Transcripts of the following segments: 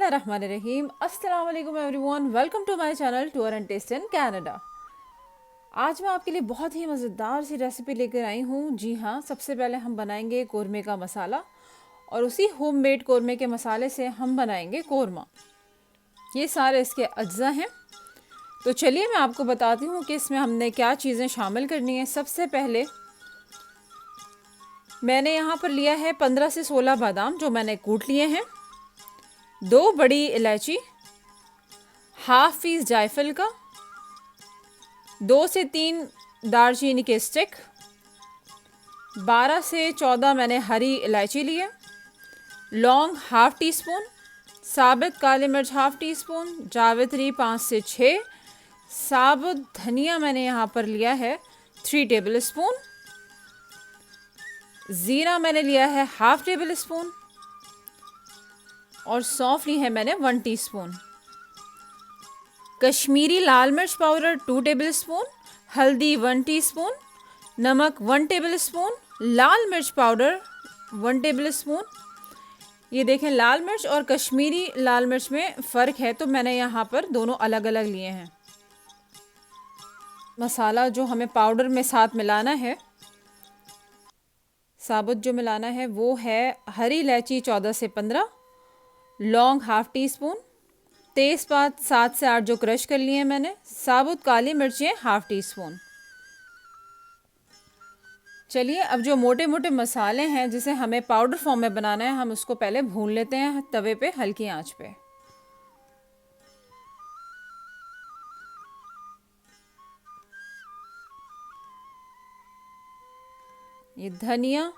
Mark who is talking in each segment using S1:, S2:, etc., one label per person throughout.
S1: बिस्मिल्लाहिर्रहमानिर्रहीम। अस्सलाम वालेकुम everyone, welcome to my channel tour and taste in Canada. आज मैं आपके लिए बहुत ही मज़ेदार सी रेसिपी लेकर आई हूँ। जी हाँ, सबसे पहले हम बनाएंगे कोरमे का मसाला और उसी होममेड कोरमे के मसाले से हम बनाएंगे कोरमा। ये सारे इसके अज्जा हैं। तो चलिए मैं आपको बताती हूँ कि इसमें हमने क्या चीज़ें शामिल करनी है। सबसे पहले मैंने यहाँ पर लिया है 15 से 16 बादाम जो मैंने कूट लिए हैं, 2 बड़ी इलायची, हाफ पीस जायफल का, 2 से 3 दालचीनी के स्टिक, 12 से 14 मैंने हरी इलायची लिए, लौंग हाफ टी स्पून, साबित काली मिर्च हाफ टी स्पून, जावित्री 5 से 6, साबुत धनिया मैंने यहाँ पर लिया है 3 टेबल स्पून, ज़ीरा मैंने लिया है हाफ टेबल स्पून और सौंफ ली है मैंने 1 टीस्पून। कश्मीरी लाल मिर्च पाउडर 2 टेबल स्पून, हल्दी 1 टीस्पून, नमक 1 टेबल स्पून, लाल मिर्च पाउडर 1 टेबल स्पून। ये देखें, लाल मिर्च और कश्मीरी लाल मिर्च में फ़र्क है, तो मैंने यहाँ पर दोनों अलग अलग लिए हैं। मसाला जो हमें पाउडर में साथ मिलाना है, साबुत जो मिलाना है वो है हरी इलायची 14 से 15, लौंग हाफ टी स्पून, तेज़पात 7 से 8 जो क्रश कर लिए हैं मैंने, साबुत काली मिर्चें हाफ टी स्पून। चलिए अब जो मोटे मोटे मसाले हैं जिसे हमें पाउडर फॉर्म में बनाना है, हम उसको पहले भून लेते हैं तवे पे हल्की आंच पे। ये धनिया,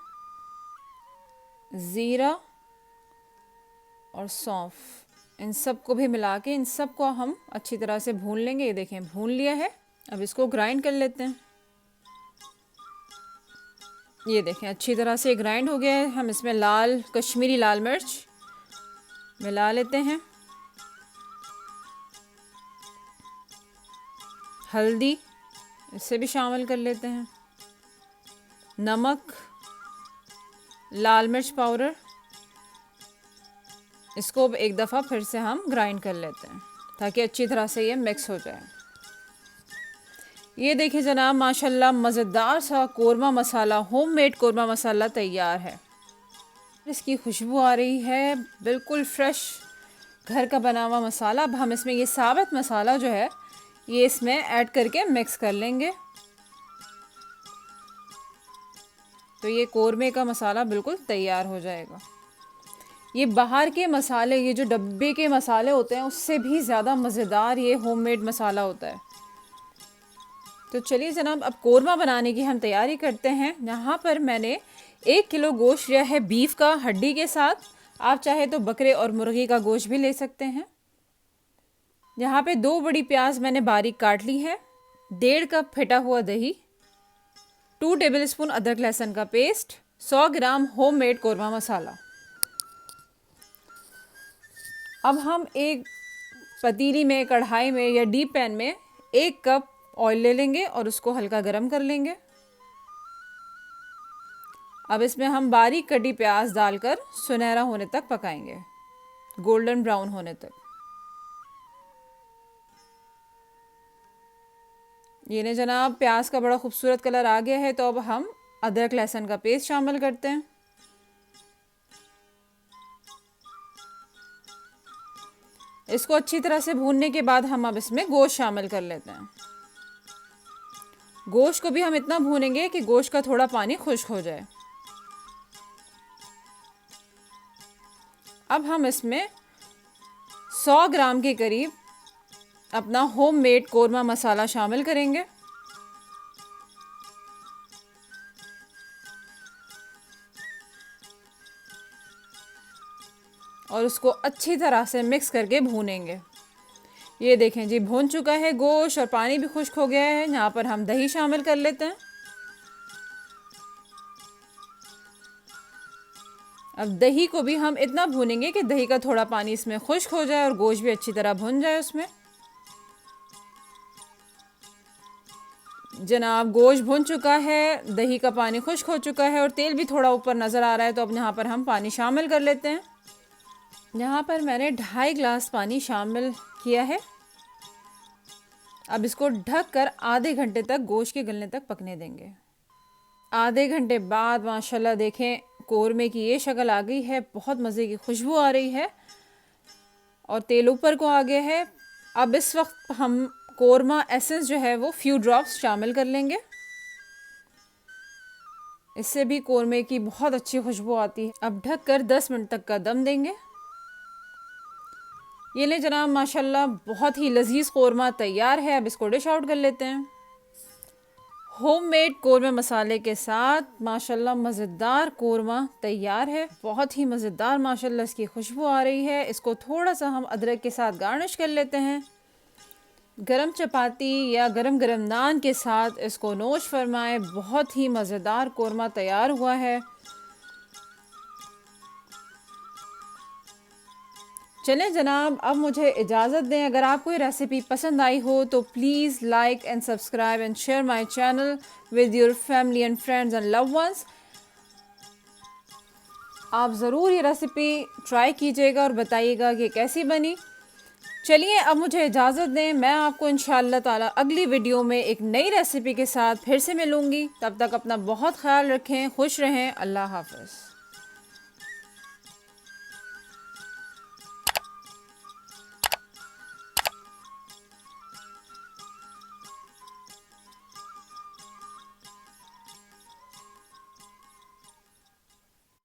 S1: ज़ीरा और सौंफ, इन सब को भी मिला के इन सब को हम अच्छी तरह से भून लेंगे। ये देखें, भून लिया है। अब इसको ग्राइंड कर लेते हैं। ये देखें, अच्छी तरह से ग्राइंड हो गया है। हम इसमें लाल कश्मीरी लाल मिर्च मिला लेते हैं, हल्दी इसे भी शामिल कर लेते हैं, नमक, लाल मिर्च पाउडर, इसको एक दफ़ा फिर से हम ग्राइंड कर लेते हैं ताकि अच्छी तरह से ये मिक्स हो जाए। ये देखिए जनाब, माशाल्लाह मज़ेदार सा कोरमा मसाला, होममेड कोरमा मसाला तैयार है। इसकी खुशबू आ रही है, बिल्कुल फ्रेश घर का बना हुआ मसाला। अब हम इसमें ये साबित मसाला जो है ये इसमें ऐड करके मिक्स कर लेंगे। तो ये कोरमे का मसाला बिल्कुल तैयार हो जाएगा। ये बाहर के मसाले, ये जो डब्बे के मसाले होते हैं उससे भी ज़्यादा मज़ेदार ये होममेड मसाला होता है। तो चलिए जनाब, अब कोरमा बनाने की हम तैयारी करते हैं। यहाँ पर मैंने 1 किलो गोश्त लिया है बीफ का, हड्डी के साथ। आप चाहे तो बकरे और मुर्गी का गोश्त भी ले सकते हैं। यहाँ पे 2 बड़ी प्याज मैंने बारीक काट ली है, 1.5 कप फेटा हुआ दही, 2 टेबल स्पून अदरक लहसुन का पेस्ट, 100 ग्राम होममेड कोरमा मसाला। अब हम एक पतीली में, कढ़ाई में या डीप पैन में 1 कप ऑयल ले लेंगे और उसको हल्का गरम कर लेंगे। अब इसमें हम बारीक कटी प्याज डालकर सुनहरा होने तक पकाएंगे, गोल्डन ब्राउन होने तक। ये ने जनाब, प्याज का बड़ा खूबसूरत कलर आ गया है। तो अब हम अदरक लहसुन का पेस्ट शामिल करते हैं। इसको अच्छी तरह से भूनने के बाद हम अब इसमें गोश्त शामिल कर लेते हैं। गोश्त को भी हम इतना भूनेंगे कि गोश्त का थोड़ा पानी खुश्क हो जाए। अब हम इसमें 100 ग्राम के करीब अपना होममेड कोरमा मसाला शामिल करेंगे। और उसको अच्छी तरह से मिक्स करके भूनेंगे। ये देखें जी, भून चुका है गोश्त और पानी भी खुश्क हो गया है। यहाँ पर हम दही शामिल कर लेते हैं। अब दही को भी हम इतना भूनेंगे कि दही का थोड़ा पानी इसमें खुश्क हो जाए और गोश्त भी अच्छी तरह भुन जाए उसमें। जनाब, गोश्त भुन चुका है, दही का पानी खुश्क हो चुका है और तेल भी थोड़ा ऊपर नज़र आ रहा है। तो अब यहाँ पर हम पानी शामिल कर लेते हैं। यहाँ पर मैंने 2.5 ग्लास पानी शामिल किया है। अब इसको ढक कर आधे घंटे तक गोश्त के गलने तक पकने देंगे। आधे घंटे बाद माशाल्लाह देखें कोरमे की ये शक्ल आ गई है, बहुत मज़े की खुशबू आ रही है और तेल ऊपर को आ गया है। अब इस वक्त हम कोरमा एसेंस जो है वो फ्यू ड्रॉप्स शामिल कर लेंगे। इससे भी कोरमे की बहुत अच्छी खुशबू आती है। अब ढक कर 10 मिनट तक का दम देंगे। ये ले जनाब, माशाल्लाह बहुत ही लजीज कोरमा तैयार है। अब इसको डिश आउट कर लेते हैं। होममेड कोरमा मसाले के साथ माशाल्लाह मज़ेदार कोरमा तैयार है। बहुत ही मज़ेदार माशाल्लाह इसकी खुशबू आ रही है। इसको थोड़ा सा हम अदरक के साथ गार्निश कर लेते हैं। गरम चपाती या गरम गरम नान के साथ इसको नोश फरमाएं। बहुत ही मज़ेदार कोरमा तैयार हुआ है। चलें जनाब, अब मुझे इजाज़त दें। अगर आपको ये रेसिपी पसंद आई हो तो please like and subscribe and share my channel with your family and friends and love ones. आप ज़रूर ये रेसिपी ट्राई कीजिएगा और बताइएगा कि कैसी बनी। चलिए अब मुझे इजाज़त दें। मैं आपको इंशाअल्लाह ताला अगली वीडियो में एक नई रेसिपी के साथ फिर से मिलूँगी। तब तक अपना बहुत ख्याल रखें, खुश रहें। अल्लाह हाफ़िज़।